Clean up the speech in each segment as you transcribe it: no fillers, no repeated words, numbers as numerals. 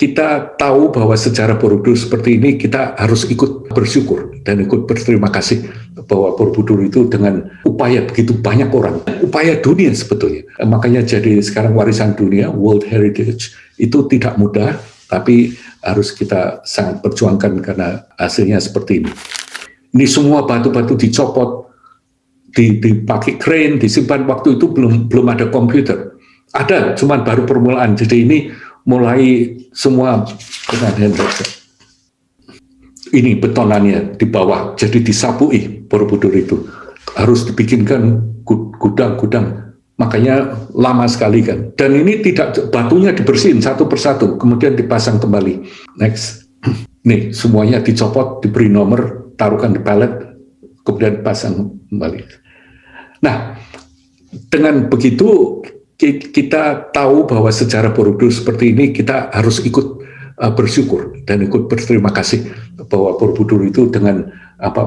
kita tahu bahwa sejarah Borobudur seperti ini, kita harus ikut bersyukur dan ikut berterima kasih bahwa Borobudur itu dengan upaya begitu banyak orang, upaya dunia sebetulnya. Makanya jadi sekarang warisan dunia, World Heritage, itu tidak mudah, tapi harus kita sangat perjuangkan karena hasilnya seperti ini. Ini semua batu-batu dicopot, dipakai crane, disimpan. Waktu itu belum ada komputer. Ada, cuman baru permulaan. Jadi ini mulai semua dengan handbrake. Ini betonannya di bawah, jadi disabui Borobudur itu. Harus dibikinkan gudang-gudang, makanya lama sekali kan. Dan ini tidak, batunya dibersihin satu persatu, kemudian dipasang kembali. Next. Nih, semuanya dicopot, diberi nomor, taruhkan di pallet, kemudian dipasang kembali. Nah, dengan begitu, kita tahu bahwa sejarah Borobudur seperti ini, kita harus ikut bersyukur dan ikut berterima kasih bahwa Borobudur itu dengan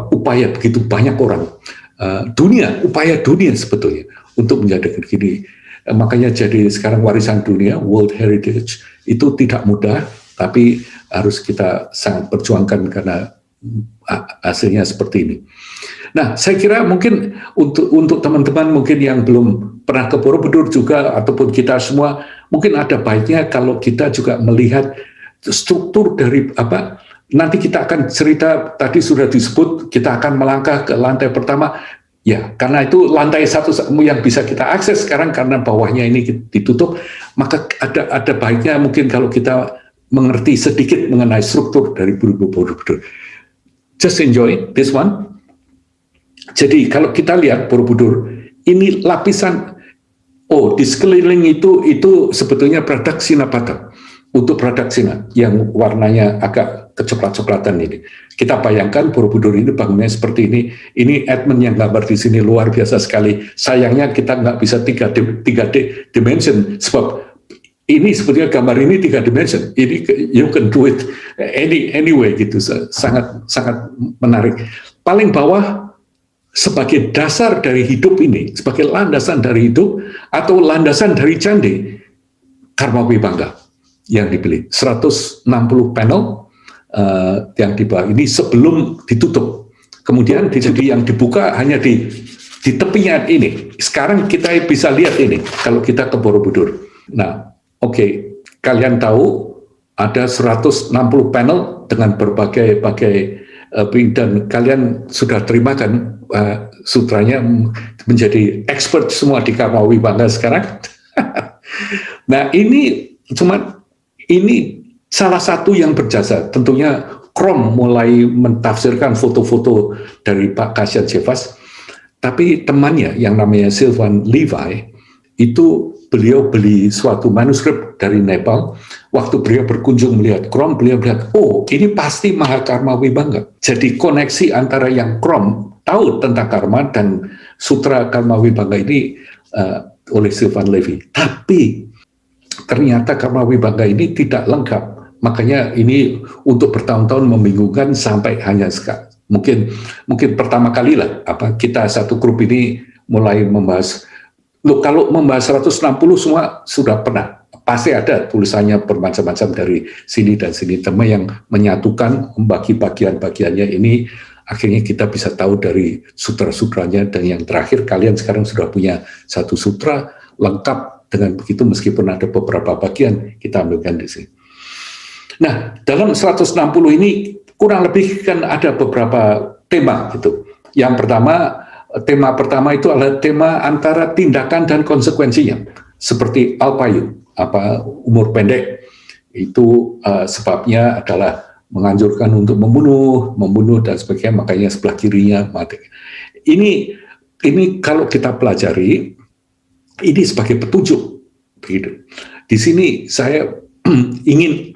upaya begitu banyak orang, upaya dunia sebetulnya untuk menjadikan gini. Makanya jadi sekarang warisan dunia, World Heritage, itu tidak mudah, tapi harus kita sangat perjuangkan karena hasilnya seperti ini. Nah, saya kira mungkin untuk teman-teman mungkin yang belum pernah ke Borobudur juga, ataupun kita semua, mungkin ada baiknya kalau kita juga melihat struktur dari nanti kita akan cerita, tadi sudah disebut, kita akan melangkah ke lantai pertama, ya, karena itu lantai satu yang bisa kita akses sekarang, karena bawahnya ini ditutup, maka ada baiknya mungkin kalau kita mengerti sedikit mengenai struktur dari Borobudur. Just enjoy this one. Jadi kalau kita lihat Borobudur, ini lapisan, di sekeliling itu sebetulnya Pradaksina Patam. Untuk Pradaksina yang warnanya agak kecoklat-coklatan ini. Kita bayangkan Borobudur ini bangunnya seperti ini. Ini Edmund yang gambar di sini luar biasa sekali. Sayangnya kita nggak bisa 3D dimension, sebab ini sebetulnya gambar ini 3 dimension. Ini you can do it anyway gitu. Sangat menarik. Paling bawah sebagai dasar dari hidup ini, sebagai landasan dari hidup atau landasan dari candi, Karma Wibangga yang dipilih. 160 panel yang di bawah ini sebelum ditutup. Kemudian jadi yang dibuka hanya di tepinya ini. Sekarang kita bisa lihat ini kalau kita ke Borobudur. Nah, oke, kalian tahu ada 160 panel dengan berbagai dan kalian sudah terima kan sutranya, menjadi expert semua di Karma Wibangga sekarang. Nah, ini salah satu yang berjasa. Tentunya Krom mulai mentafsirkan foto-foto dari Pak Kasyan Chevas, tapi temannya yang namanya Sylvan Levi, itu beliau beli suatu manuskrip dari Nepal. Waktu beliau berkunjung melihat Krom, beliau melihat, ini pasti Mahakarma Wibangga. Jadi koneksi antara yang Krom tahu tentang karma dan sutra Karma Wibangga ini oleh Sylvan Levi. Tapi ternyata Karma Wibangga ini tidak lengkap. Makanya ini untuk bertahun-tahun membingungkan sampai hanya mungkin pertama kali lah kita satu grup ini mulai membahas. Kalau membahas 160 semua sudah pernah, pasti ada tulisannya bermacam-macam dari sini dan sini, teman yang menyatukan, membagi bagian-bagiannya ini, akhirnya kita bisa tahu dari sutra-sutranya, dan yang terakhir kalian sekarang sudah punya satu sutra lengkap dengan begitu, meskipun ada beberapa bagian kita ambilkan di sini. Nah, dalam 160 ini kurang lebih kan ada beberapa tema gitu. Yang pertama, tema pertama itu adalah tema antara tindakan dan konsekuensinya, seperti Alpayu, umur pendek, itu sebabnya adalah menganjurkan untuk membunuh dan sebagainya, makanya sebelah kirinya mati. Ini kalau kita pelajari, ini sebagai petunjuk, begitu. Di sini saya ingin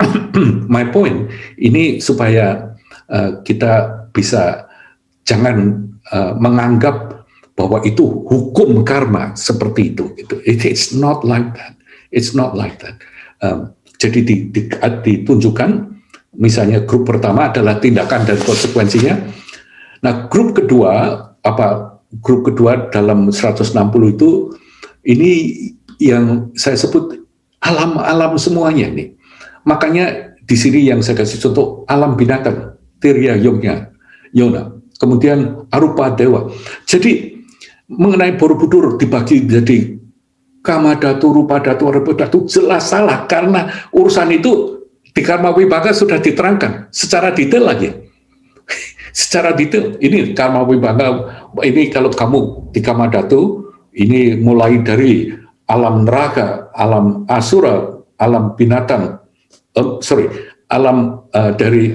my point ini supaya kita bisa jangan menganggap bahwa itu hukum karma seperti itu. It's not like that. It's not like that. Jadi ditunjukkan, misalnya grup pertama adalah tindakan dan konsekuensinya. Nah, grup kedua dalam 160 itu, ini yang saya sebut alam-alam semuanya nih. Makanya di sini yang saya kasih contoh alam binatang, Tirya Yona, kemudian Arupa Dewa. Jadi mengenai Borobudur dibagi jadi Kama Dhatu, Rupa Dhatu, Arupa Dhatu, jelas salah karena urusan itu di Karma Wibhanga sudah diterangkan secara detail lagi. Secara detail, ini Karma Wibhanga, ini kalau kamu di Kama Dhatu, ini mulai dari alam neraka, alam asura, alam binatang, dari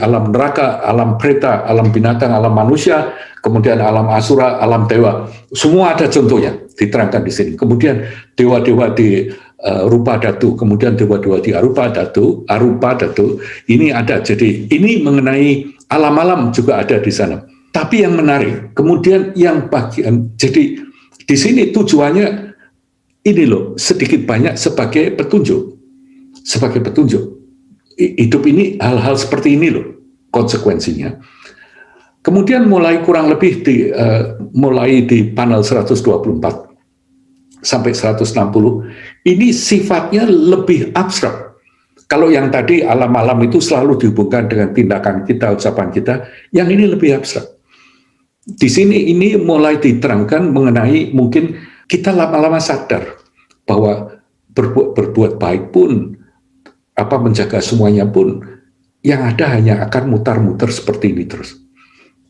alam neraka, alam preta, alam binatang, alam manusia, kemudian alam asura, alam dewa. Semua ada contohnya diterangkan di sini. Kemudian dewa-dewa di Rupa Dhatu, kemudian dewa-dewa di Arupa Dhatu, ini ada. Jadi ini mengenai alam-alam juga ada di sana. Tapi yang menarik, kemudian yang bagian, jadi di sini tujuannya ini loh, sedikit banyak sebagai petunjuk. Sebagai petunjuk. Hidup ini hal-hal seperti ini loh konsekuensinya. Kemudian mulai kurang lebih mulai di panel 124 sampai 160 ini sifatnya lebih abstrak. Kalau yang tadi alam-alam itu selalu dihubungkan dengan tindakan kita, ucapan kita, yang ini lebih abstrak. Di sini ini mulai diterangkan mengenai mungkin kita lama-lama sadar bahwa berbuat baik pun, menjaga semuanya pun, yang ada hanya akan mutar-mutar seperti ini terus.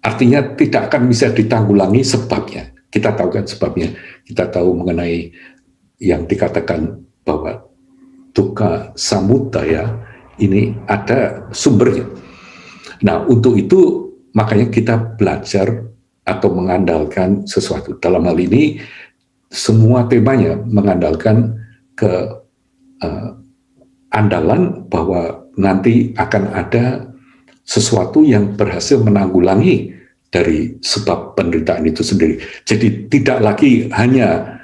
Artinya tidak akan bisa ditanggulangi sebabnya. Kita tahu kan sebabnya. Kita tahu mengenai yang dikatakan bahwa dukkha samudaya ini ada sumbernya. Nah, untuk itu makanya kita belajar atau mengandalkan sesuatu. Dalam hal ini semua temanya mengandalkan ke andalan bahwa nanti akan ada sesuatu yang berhasil menanggulangi dari sebab penderitaan itu sendiri. Jadi tidak lagi hanya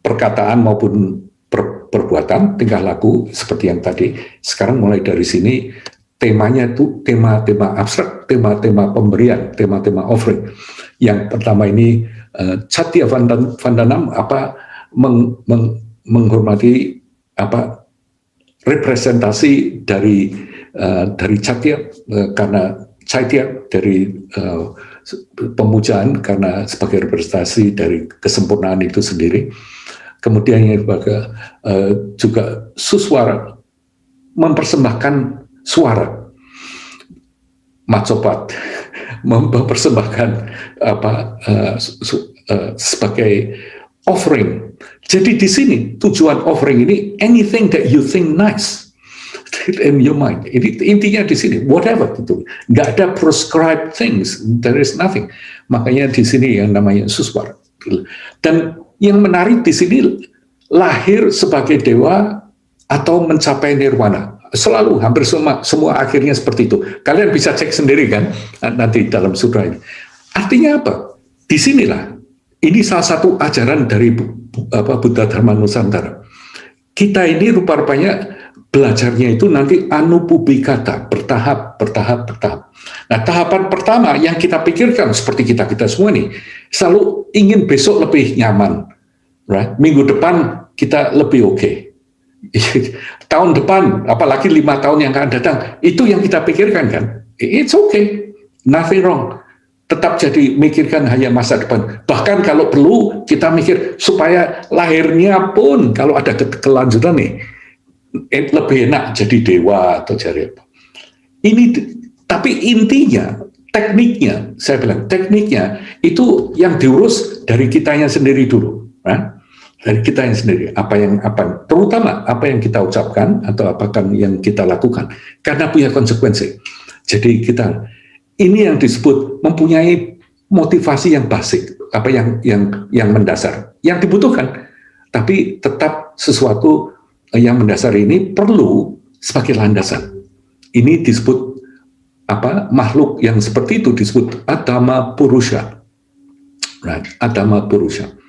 perkataan maupun perbuatan, tingkah laku seperti yang tadi. Sekarang mulai dari sini temanya itu tema-tema abstrak, tema-tema pemberian, tema-tema offering. Yang pertama ini Satya Vandanam, menghormati representasi dari Satya, karena Satya dari pemujaan karena sebagai representasi dari kesempurnaan itu sendiri. Kemudian yang juga Suswara, mempersembahkan suara. Macopat mempersembahkan sebagai offering. Jadi di sini tujuan offering ini anything that you think nice in your mind. Ini intinya di sini whatever itu. Nggak ada prescribed things. There is nothing. Makanya di sini yang namanya Suswara. Dan yang menarik di sini lahir sebagai dewa atau mencapai nirwana. Selalu hampir semua akhirnya seperti itu. Kalian bisa cek sendiri kan nanti dalam sutra ini. Artinya apa? Di sinilah ini salah satu ajaran dari Buddha Dharma Nusantara. Kita ini rupa-rupanya belajarnya itu nanti anupubikata, bertahap. Nah, tahapan pertama yang kita pikirkan seperti kita semua nih, selalu ingin besok lebih nyaman, right? Minggu depan kita lebih oke. Tahun depan, apalagi 5 tahun yang akan datang, itu yang kita pikirkan kan? It's okay, nothing wrong. Tetap jadi mikirkan hanya masa depan. Bahkan kalau perlu kita mikir supaya lahirnya pun kalau ada kelanjutan nih, lebih enak jadi dewa atau jadi apa. Ini, tapi intinya, tekniknya, saya bilang tekniknya itu yang diurus dari kitanya sendiri dulu, right? Dari kita yang sendiri, terutama apa yang kita ucapkan atau apakah yang kita lakukan, karena punya konsekuensi. Jadi ini yang disebut mempunyai motivasi yang basic, yang mendasar, yang dibutuhkan, tapi tetap sesuatu yang mendasar ini perlu sebagai landasan. Ini disebut makhluk yang seperti itu disebut Adama Purusha, right? Adama Purusha.